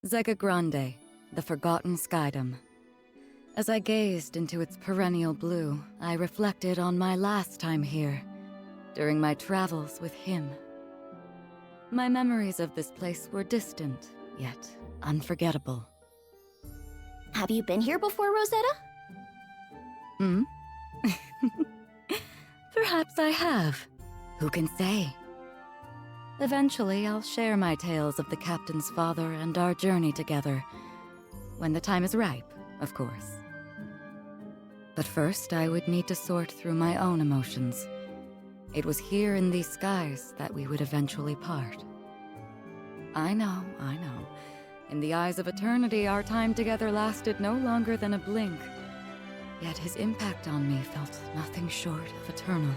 Zega Grande, the Forgotten Skydom. As I gazed into its perennial blue, I reflected on my last time here, during my travels with him. My memories of this place were distant, yet unforgettable. Have you been here before, Rosetta? Hmm? Perhaps I have. Who can say? Eventually, I'll share my tales of the captain's father and our journey together. When the time is ripe, of course. But first, I would need to sort through my own emotions. It was here in these skies that we would eventually part. I know. In the eyes of eternity, our time together lasted no longer than a blink. Yet his impact on me felt nothing short of eternal.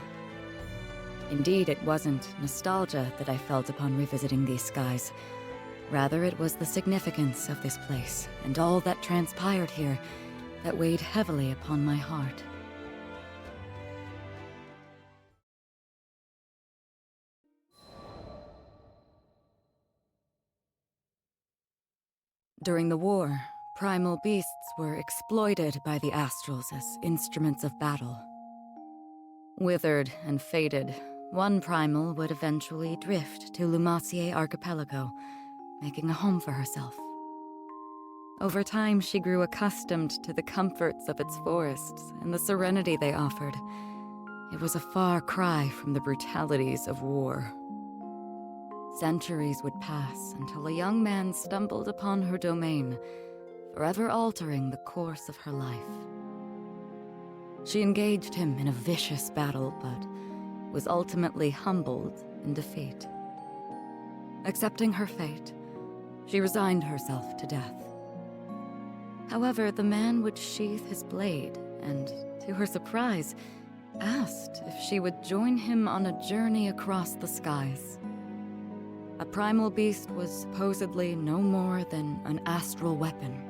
Indeed, it wasn't nostalgia that I felt upon revisiting these skies. Rather, it was the significance of this place and all that transpired here that weighed heavily upon my heart. During the war, primal beasts were exploited by the Astrals as instruments of battle. Withered and fated, one primal would eventually drift to Lumassier Archipelago, making a home for herself. Over time, she grew accustomed to the comforts of its forests and the serenity they offered. It was a far cry from the brutalities of war. Centuries would pass until a young man stumbled upon her domain, forever altering the course of her life. She engaged him in a vicious battle, but was ultimately humbled in defeat. Accepting her fate, she resigned herself to death. However, the man would sheath his blade and, to her surprise, asked if she would join him on a journey across the skies. A primal beast was supposedly no more than an astral weapon.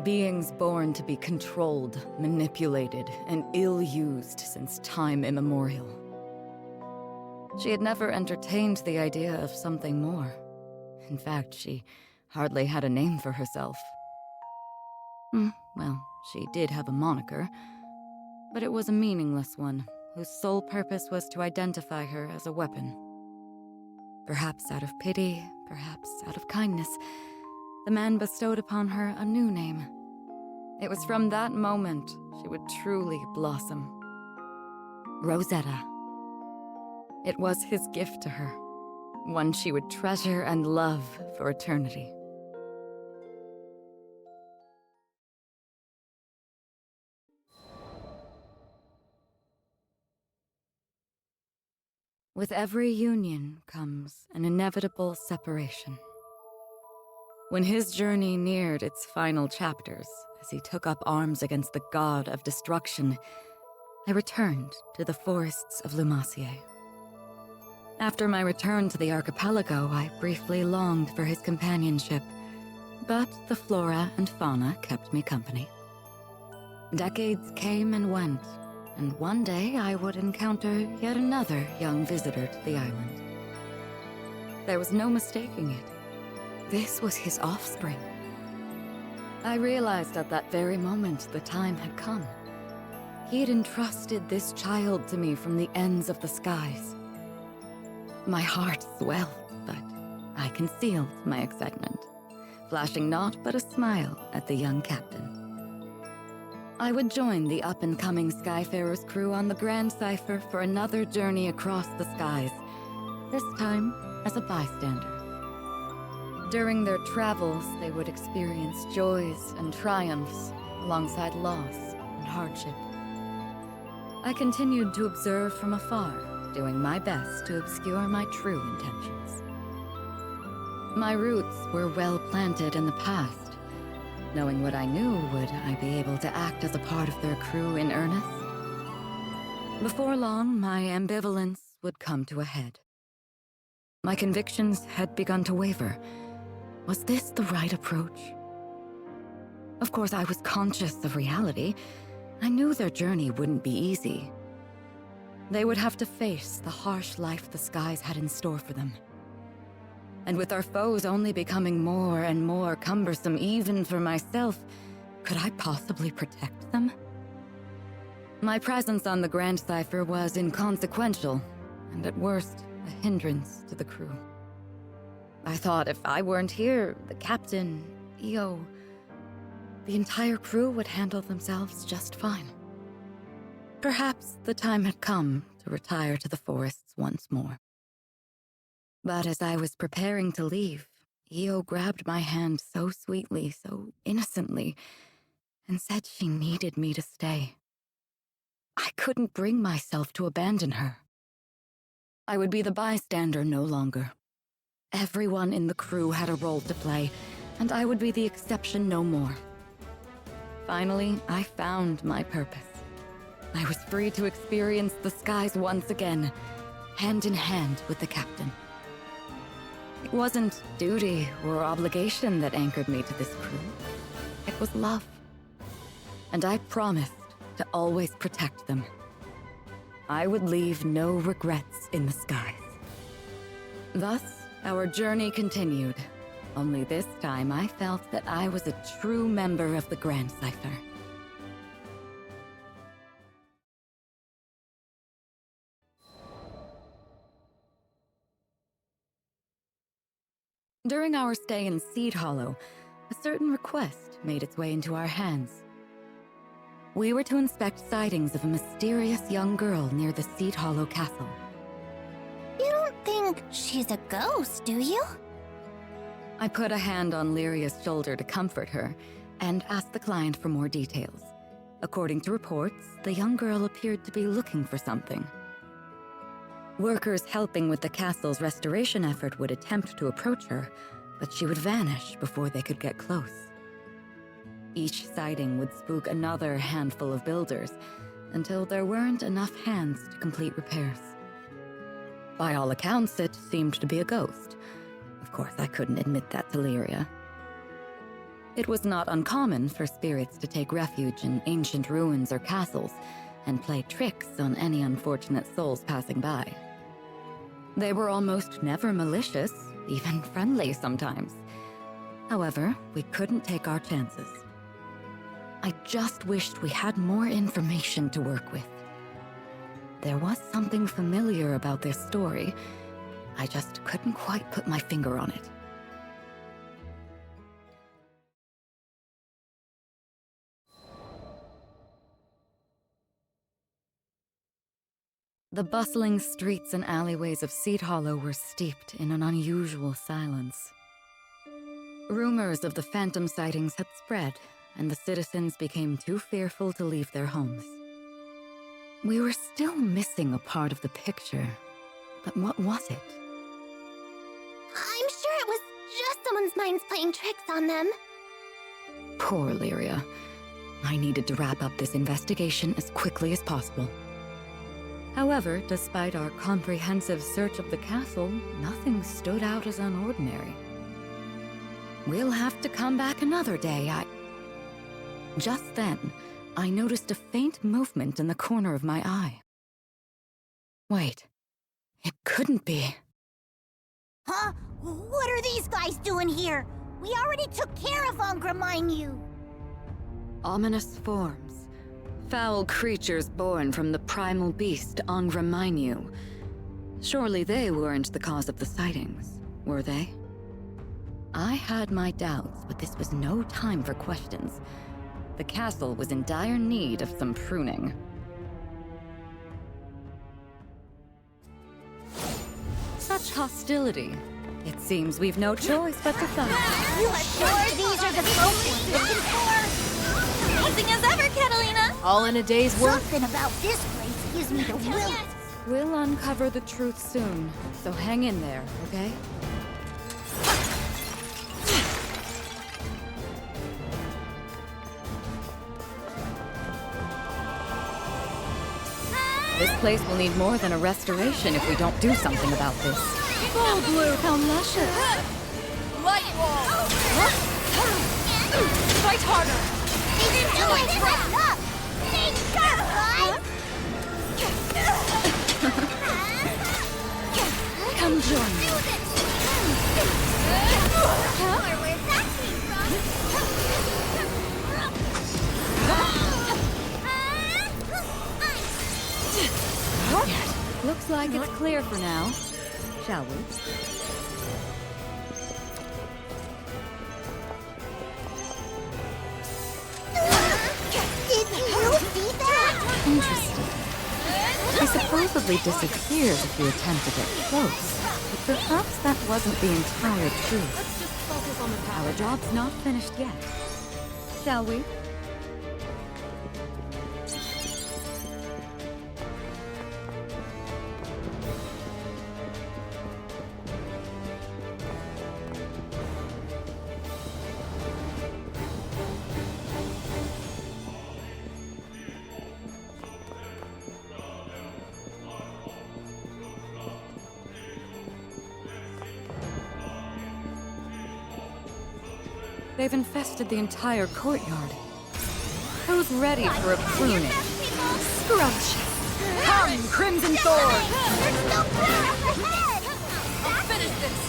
Beings born to be controlled, manipulated, and ill-used since time immemorial. She had never entertained the idea of something more. In fact, she hardly had a name for herself. Well, she did have a moniker, but it was a meaningless one, whose sole purpose was to identify her as a weapon. Perhaps out of pity, perhaps out of kindness, the man bestowed upon her a new name. It was from that moment she would truly blossom. Rosetta. It was his gift to her, one she would treasure and love for eternity. With every union comes an inevitable separation. When his journey neared its final chapters, as he took up arms against the god of destruction, I returned to the forests of Lumassier. After my return to the archipelago, I briefly longed for his companionship, but the flora and fauna kept me company. Decades came and went, and one day I would encounter yet another young visitor to the island. There was no mistaking it. This was his offspring. I realized at that very moment the time had come. He had entrusted this child to me from the ends of the skies. My heart swelled, but I concealed my excitement, flashing naught but a smile at the young captain. I would join the up-and-coming Skyfarer's crew on the Grand Cypher for another journey across the skies, this time as a bystander. During their travels, they would experience joys and triumphs, alongside loss and hardship. I continued to observe from afar, doing my best to obscure my true intentions. My roots were well planted in the past. Knowing what I knew, would I be able to act as a part of their crew in earnest? Before long, my ambivalence would come to a head. My convictions had begun to waver. Was this the right approach? Of course, I was conscious of reality. I knew their journey wouldn't be easy. They would have to face the harsh life the skies had in store for them. And with our foes only becoming more and more cumbersome even for myself, could I possibly protect them? My presence on the Grand Cypher was inconsequential, and at worst, a hindrance to the crew. I thought if I weren't here, the captain, EO, the entire crew would handle themselves just fine. Perhaps the time had come to retire to the forests once more. But as I was preparing to leave, EO grabbed my hand so sweetly, so innocently, and said she needed me to stay. I couldn't bring myself to abandon her. I would be the bystander no longer. Everyone in the crew had a role to play, and I would be the exception no more. Finally, I found my purpose. I was free to experience the skies once again, hand in hand with the captain. It wasn't duty or obligation that anchored me to this crew. It was love. And I promised to always protect them. I would leave no regrets in the skies. Thus, our journey continued. Only this time I felt that I was a true member of the Grand Cypher. During our stay in Seed Hollow, a certain request made its way into our hands. We were to inspect sightings of a mysterious young girl near the Seed Hollow castle. You don't think she's a ghost, do you? I put a hand on Lyria's shoulder to comfort her, and asked the client for more details. According to reports, the young girl appeared to be looking for something. Workers helping with the castle's restoration effort would attempt to approach her, but she would vanish before they could get close. Each sighting would spook another handful of builders, until there weren't enough hands to complete repairs. By all accounts, it seemed to be a ghost. Of course, I couldn't admit that to Lyria. It was not uncommon for spirits to take refuge in ancient ruins or castles, and play tricks on any unfortunate souls passing by. They were almost never malicious, even friendly sometimes. However, we couldn't take our chances. I just wished we had more information to work with. There was something familiar about this story. I just couldn't quite put my finger on it. The bustling streets and alleyways of Seed Hollow were steeped in an unusual silence. Rumors of the phantom sightings had spread, and the citizens became too fearful to leave their homes. We were still missing a part of the picture, but what was it? I'm sure it was just someone's minds playing tricks on them. Poor Lyria. I needed to wrap up this investigation as quickly as possible. However, despite our comprehensive search of the castle, nothing stood out as unordinary. We'll have to come back another day. Just then, I noticed a faint movement in the corner of my eye. Wait, it couldn't be. Huh? What are these guys doing here? We already took care of Ungraminu. Ominous forms. Foul creatures born from the primal beast Ungraminu. Surely they weren't the cause of the sightings, were they? I had my doubts, but this was no time for questions. The castle was in dire need of some pruning. Such hostility. It seems we've no choice but to fight. You sure these are the folks we're looking for? Amazing as ever, Catalina! All in a day's work. Something about this place gives me the will. We'll uncover the truth soon, so hang in there, okay? This place will need more than a restoration if we don't do something about this. Oh, Blue, how luscious! Light wall! Fight harder! These doings right up! Stay sharp, guys! Come join me. Where's that came from? Looks like it's clear for now. Shall we? Did you see that? Interesting. He supposedly disappears if you attempt to get close. But perhaps that wasn't the entire truth. Let's just focus on the power. Our job's not finished yet. Shall we? They've infested the entire courtyard. Who's ready for a pruning? Scrumptious! Come, Crimson Thorn! There's no plan up ahead! I'll finish this.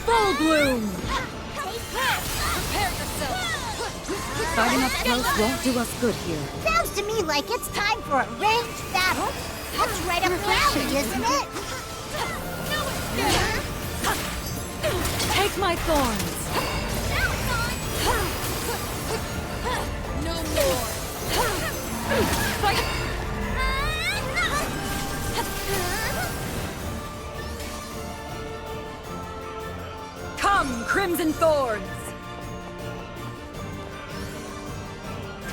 Full Bloom! Prepare yourself. Fighting up close won't do us good here. Sounds to me like it's time for a ranged battle. That's right up your alley, isn't it? Take my thorns! No more. Come, Crimson Thorns!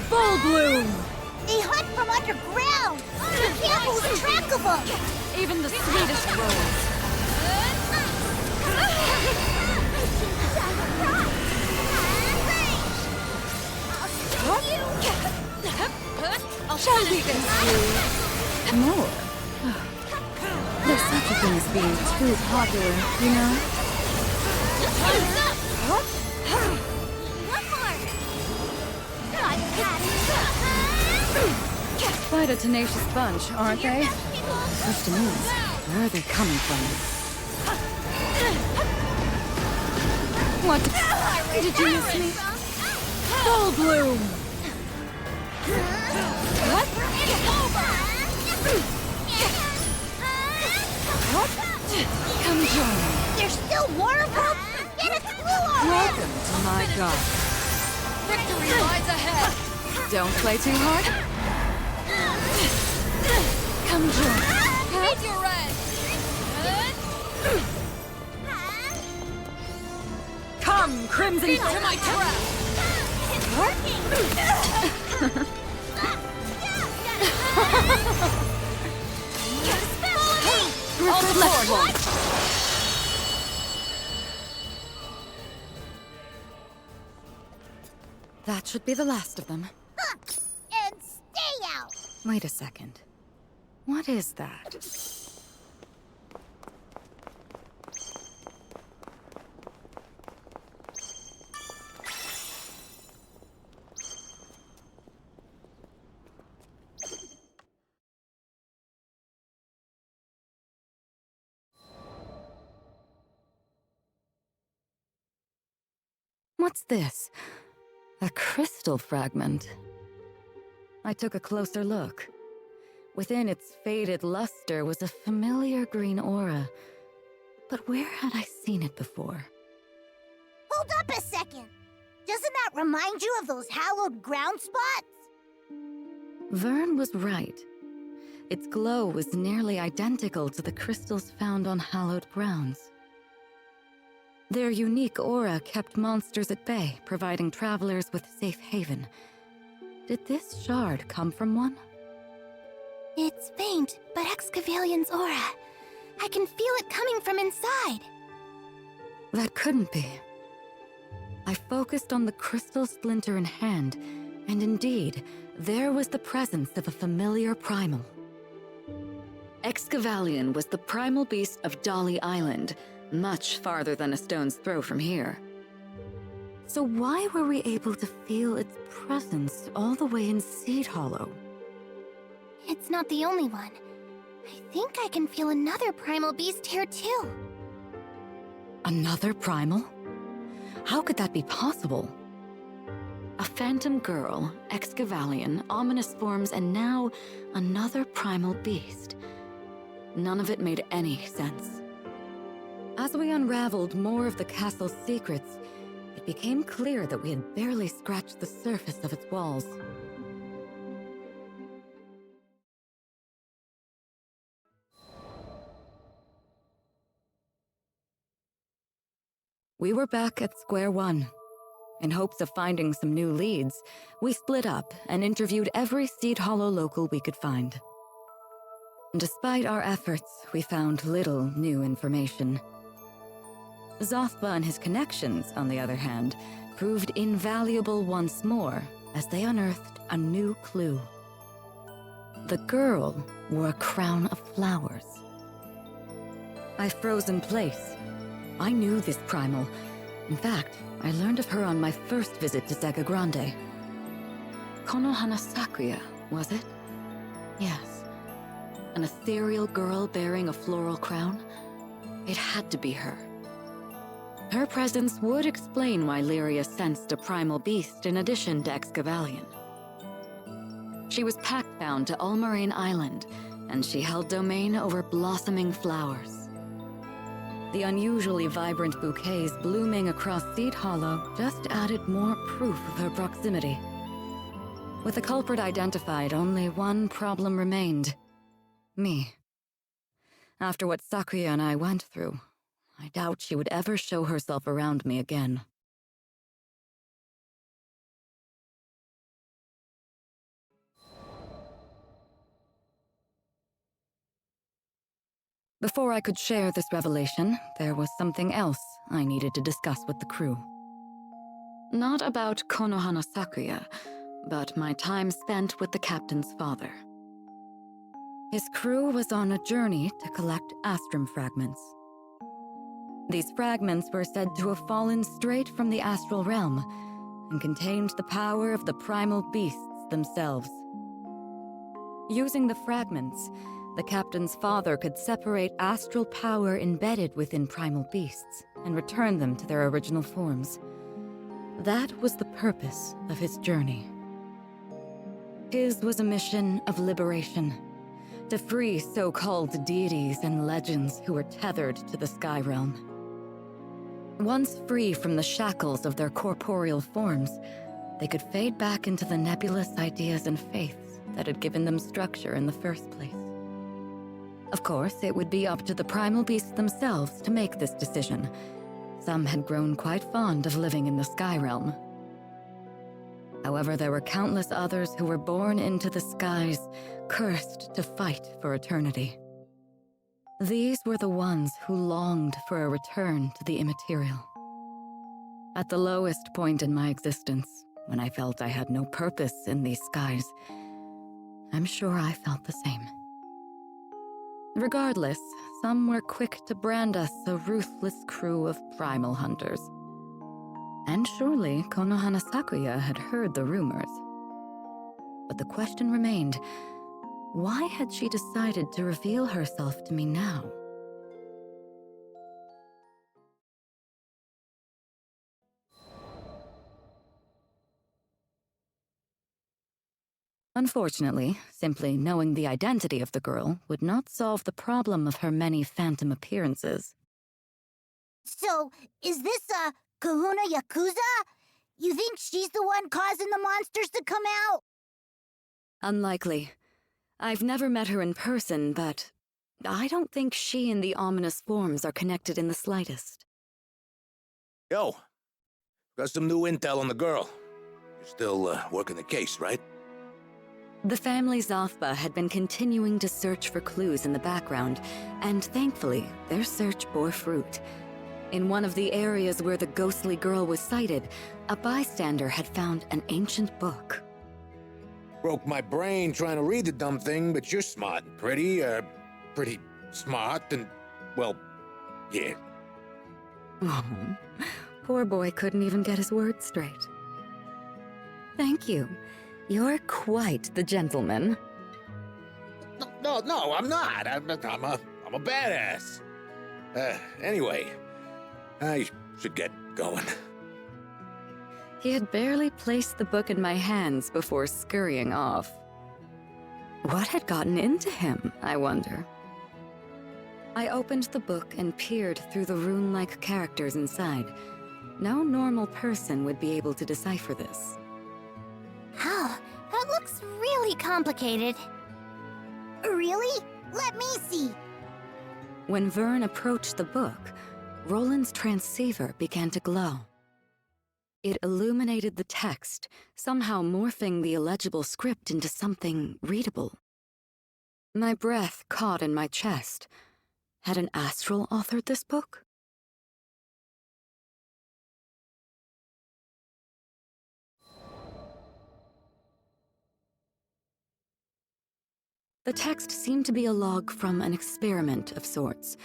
Full Bloom! They hunt from underground! You can't lose track of them! Even the sweetest rose. Shall we conclude? More? There's such a thing as being too popular, you know? Quite a tenacious bunch, aren't they? Question is, where are they coming from? What? Did you miss me? Full Bloom! What? Come join me. There's still more of them? Get us through already! Welcome to my garden. Victory lies ahead. Don't play too hard. Come join me. Meet your end. Come, Crimson To my trap. It's working! Reflection. That should be the last of them. And stay out! Wait a second. What is that? What's this? A crystal fragment. I took a closer look. Within its faded luster was a familiar green aura. But where had I seen it before? Hold up a second! Doesn't that remind you of those hallowed ground spots? Vern was right. Its glow was nearly identical to the crystals found on hallowed grounds. Their unique aura kept monsters at bay, providing travelers with safe haven. Did this shard come from one? It's faint, but Excavalian's aura. I can feel it coming from inside. That couldn't be. I focused on the crystal splinter in hand, and indeed, there was the presence of a familiar primal. Excavalian was the primal beast of Dolly Island, much farther than a stone's throw from here. So why were we able to feel its presence all the way in Seed Hollow? It's not the only one. I think I can feel another primal beast here too. Another primal? How could that be possible? A phantom girl, Excavalion, ominous forms, and now another primal beast. None of it made any sense. As we unraveled more of the castle's secrets, it became clear that we had barely scratched the surface of its walls. We were back at square one. In hopes of finding some new leads, we split up and interviewed every Seed Hollow local we could find. Despite our efforts, we found little new information. Zothba and his connections, on the other hand, proved invaluable once more as they unearthed a new clue. The girl wore a crown of flowers. I froze in place. I knew this primal. In fact, I learned of her on my first visit to Zega Grande. Konohana Sakuya, was it? Yes. An ethereal girl bearing a floral crown? It had to be her. Her presence would explain why Lyria sensed a primal beast in addition to Excavalion. She was pact-bound to Ulmarine Island, and she held domain over blossoming flowers. The unusually vibrant bouquets blooming across Seed Hollow just added more proof of her proximity. With the culprit identified, only one problem remained. Me. After what Sakuya and I went through, I doubt she would ever show herself around me again. Before I could share this revelation, there was something else I needed to discuss with the crew. Not about Konohana Sakuya, but my time spent with the captain's father. His crew was on a journey to collect Astrum fragments. These fragments were said to have fallen straight from the astral realm and contained the power of the primal beasts themselves. Using the fragments, the captain's father could separate astral power embedded within primal beasts and return them to their original forms. That was the purpose of his journey. His was a mission of liberation, to free so-called deities and legends who were tethered to the sky realm. Once free from the shackles of their corporeal forms, they could fade back into the nebulous ideas and faiths that had given them structure in the first place. Of course, it would be up to the primal beasts themselves to make this decision. Some had grown quite fond of living in the sky realm. However, there were countless others who were born into the skies, cursed to fight for eternity. These were the ones who longed for a return to the immaterial. At the lowest point in my existence, when I felt I had no purpose in these skies, I'm sure I felt the same. Regardless, some were quick to brand us a ruthless crew of primal hunters. And surely Konohana Sakuya had heard the rumors. But the question remained, why had she decided to reveal herself to me now? Unfortunately, simply knowing the identity of the girl would not solve the problem of her many phantom appearances. So, is this, Kahuna Yakuza? You think she's the one causing the monsters to come out? Unlikely. I've never met her in person, but I don't think she and the ominous forms are connected in the slightest. Yo, got some new intel on the girl. You're still, working the case, right? The family Zothba had been continuing to search for clues in the background, and thankfully, their search bore fruit. In one of the areas where the ghostly girl was sighted, a bystander had found an ancient book. Broke my brain trying to read the dumb thing, but you're smart and pretty smart and, well, yeah. Oh, poor boy couldn't even get his words straight. Thank you. You're quite the gentleman. No, I'm not. I'm a badass. Anyway, I should get going. He had barely placed the book in my hands before scurrying off. What had gotten into him, I wonder? I opened the book and peered through the rune-like characters inside. No normal person would be able to decipher this. Oh, that looks really complicated. Really? Let me see. When Vern approached the book, Roland's transceiver began to glow. It illuminated the text, somehow morphing the illegible script into something readable. My breath caught in my chest. Had an astral authored this book? The text seemed to be a log from an experiment of sorts.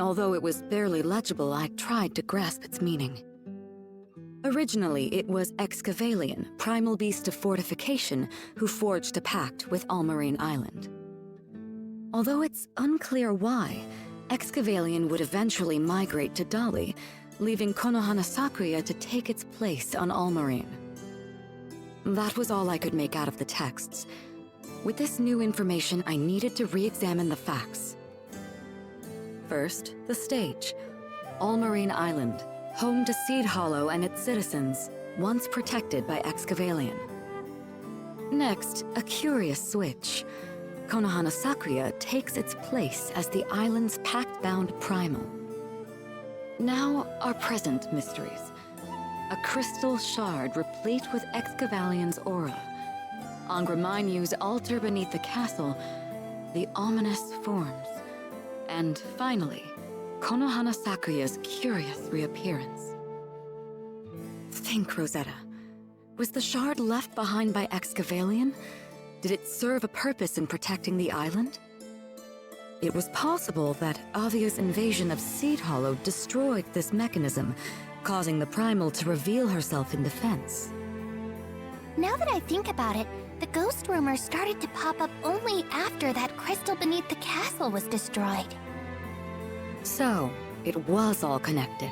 Although it was barely legible, I tried to grasp its meaning. Originally, it was Excavalion, primal beast of Fortification, who forged a pact with Almarine Island. Although it's unclear why, Excavalion would eventually migrate to Dali, leaving Konohana Sakuya to take its place on Almarine. That was all I could make out of the texts. With this new information, I needed to re-examine the facts. First, the stage. Almarine Island, home to Seed Hollow and its citizens, once protected by Excavalion. Next, a curious switch. Konohana Sakuya takes its place as the island's pact-bound primal. Now, our present mysteries. A crystal shard replete with Excavallion's aura. On Graminu's altar beneath the castle, the ominous forms. And finally, Konohana Sakuya's curious reappearance. Think, Rosetta. Was the shard left behind by Excavalion? Did it serve a purpose in protecting the island? It was possible that Avia's invasion of Seed Hollow destroyed this mechanism, causing the primal to reveal herself in defense. Now that I think about it, the ghost rumors started to pop up only after that crystal beneath the castle was destroyed. So, it was all connected.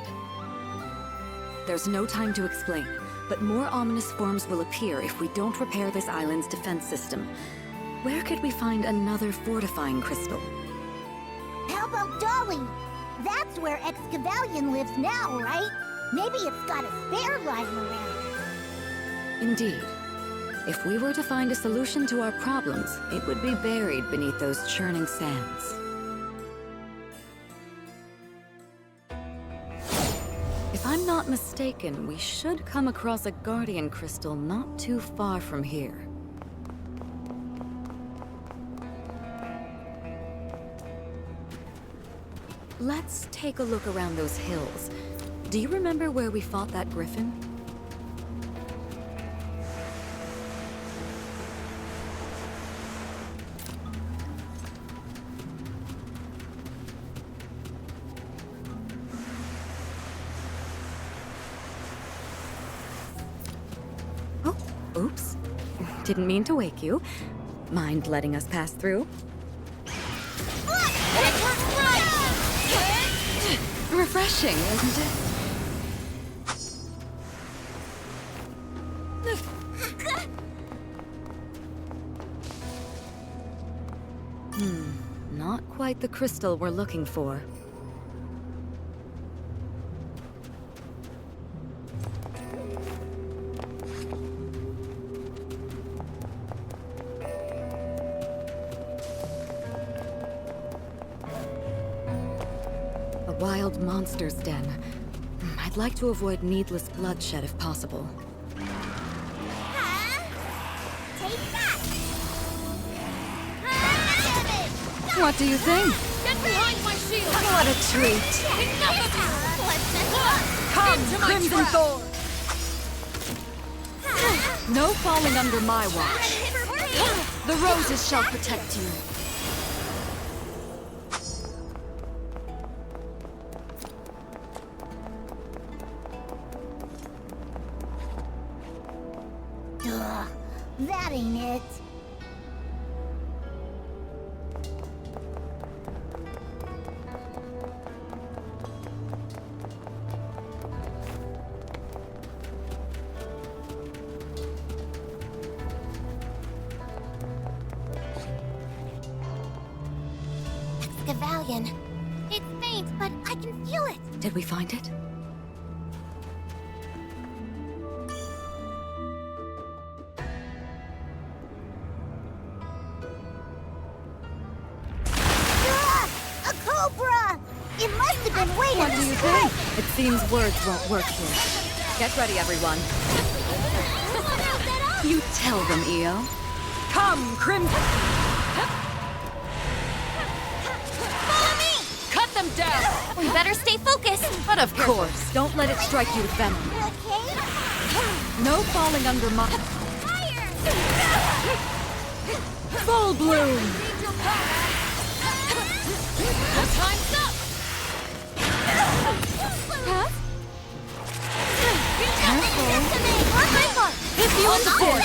There's no time to explain, but more ominous forms will appear if we don't repair this island's defense system. Where could we find another fortifying crystal? How about Dolly? That's where Excavalion lives now, right? Maybe it's got a spare lying around. Indeed. If we were to find a solution to our problems, it would be buried beneath those churning sands. If I'm not mistaken, we should come across a guardian crystal not too far from here. Let's take a look around those hills. Do you remember where we fought that griffin? Oh, oops. Didn't mean to wake you. Mind letting us pass through? Refreshing, isn't it? Not quite the crystal we're looking for. A wild monster's den. I'd like to avoid needless bloodshed if possible. Take that! What do you think? Get behind my shield! What a treat! Enough of you! Come, Into my Crimson trap. Thorn! No falling under my watch. The roses shall protect you. Duh, that ain't it. Excavalion. It's faint, but I can feel it. Did we find it? Ah! A cobra! It must have been waiting. What do you think? It seems words won't work here. Get ready, everyone. You tell them, Io. Come, Crimson! Follow me! Cut them down! We better stay focused. But of course, don't let it strike you with venom. Okay? No falling under my... Fire! Full bloom! Time's up! Huh? Careful. On my mark. If you On support.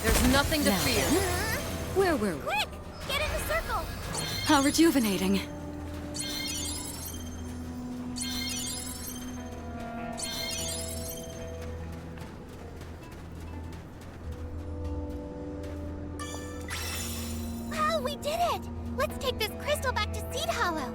There's nothing to Now. fear. Where were we? Quick! Get in the circle! How rejuvenating. Wow, we did it! Let's take this crystal back to Seed Hollow.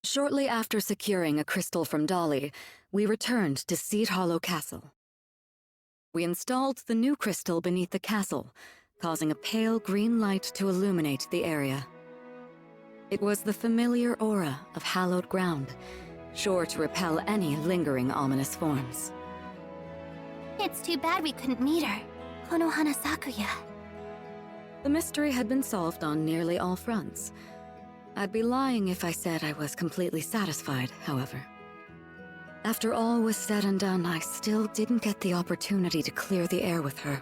Shortly after securing a crystal from Dolly, we returned to Seed Hollow Castle. We installed the new crystal beneath the castle, causing a pale green light to illuminate the area. It was the familiar aura of hallowed ground, sure to repel any lingering ominous forms. It's too bad we couldn't meet her. Konohana Sakuya. The mystery had been solved on nearly all fronts. I'd be lying if I said I was completely satisfied, however. After all was said and done, I still didn't get the opportunity to clear the air with her.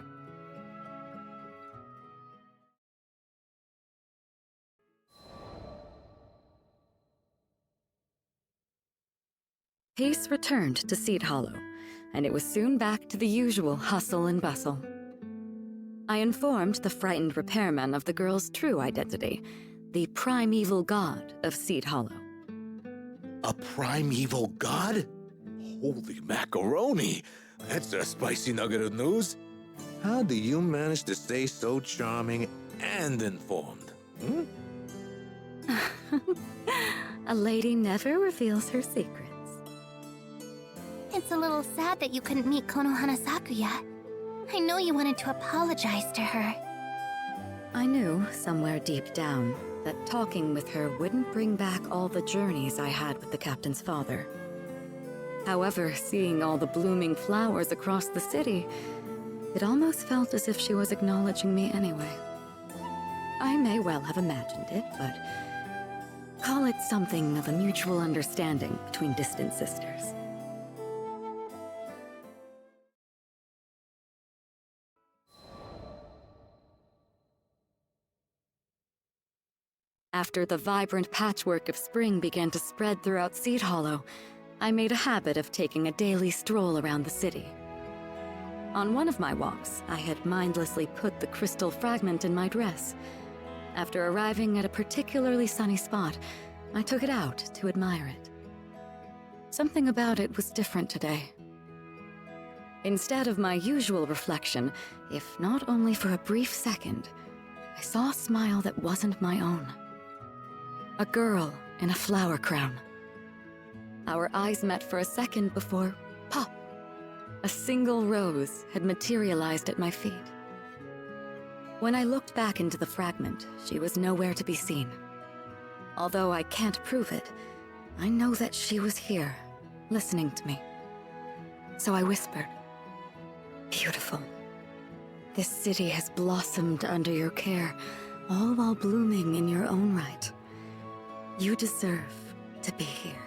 Peace returned to Seed Hollow, and it was soon back to the usual hustle and bustle. I informed the frightened repairman of the girl's true identity, the primeval god of Seed Hollow. A primeval god? Holy macaroni! That's a spicy nugget of news. How do you manage to stay so charming and informed? Hmm? A lady never reveals her secrets. It's a little sad that you couldn't meet Konohana Sakuya. I know you wanted to apologize to her. I knew, somewhere deep down, that talking with her wouldn't bring back all the journeys I had with the captain's father. However, seeing all the blooming flowers across the city, it almost felt as if she was acknowledging me anyway. I may well have imagined it, but call it something of a mutual understanding between distant sisters. After the vibrant patchwork of spring began to spread throughout Seed Hollow, I made a habit of taking a daily stroll around the city. On one of my walks, I had mindlessly put the crystal fragment in my dress. After arriving at a particularly sunny spot, I took it out to admire it. Something about it was different today. Instead of my usual reflection, if not only for a brief second, I saw a smile that wasn't my own. A girl in a flower crown. Our eyes met for a second before, pop! A single rose had materialized at my feet. When I looked back into the fragment, she was nowhere to be seen. Although I can't prove it, I know that she was here, listening to me. So I whispered, "Beautiful. This city has blossomed under your care, all while blooming in your own right. You deserve to be here."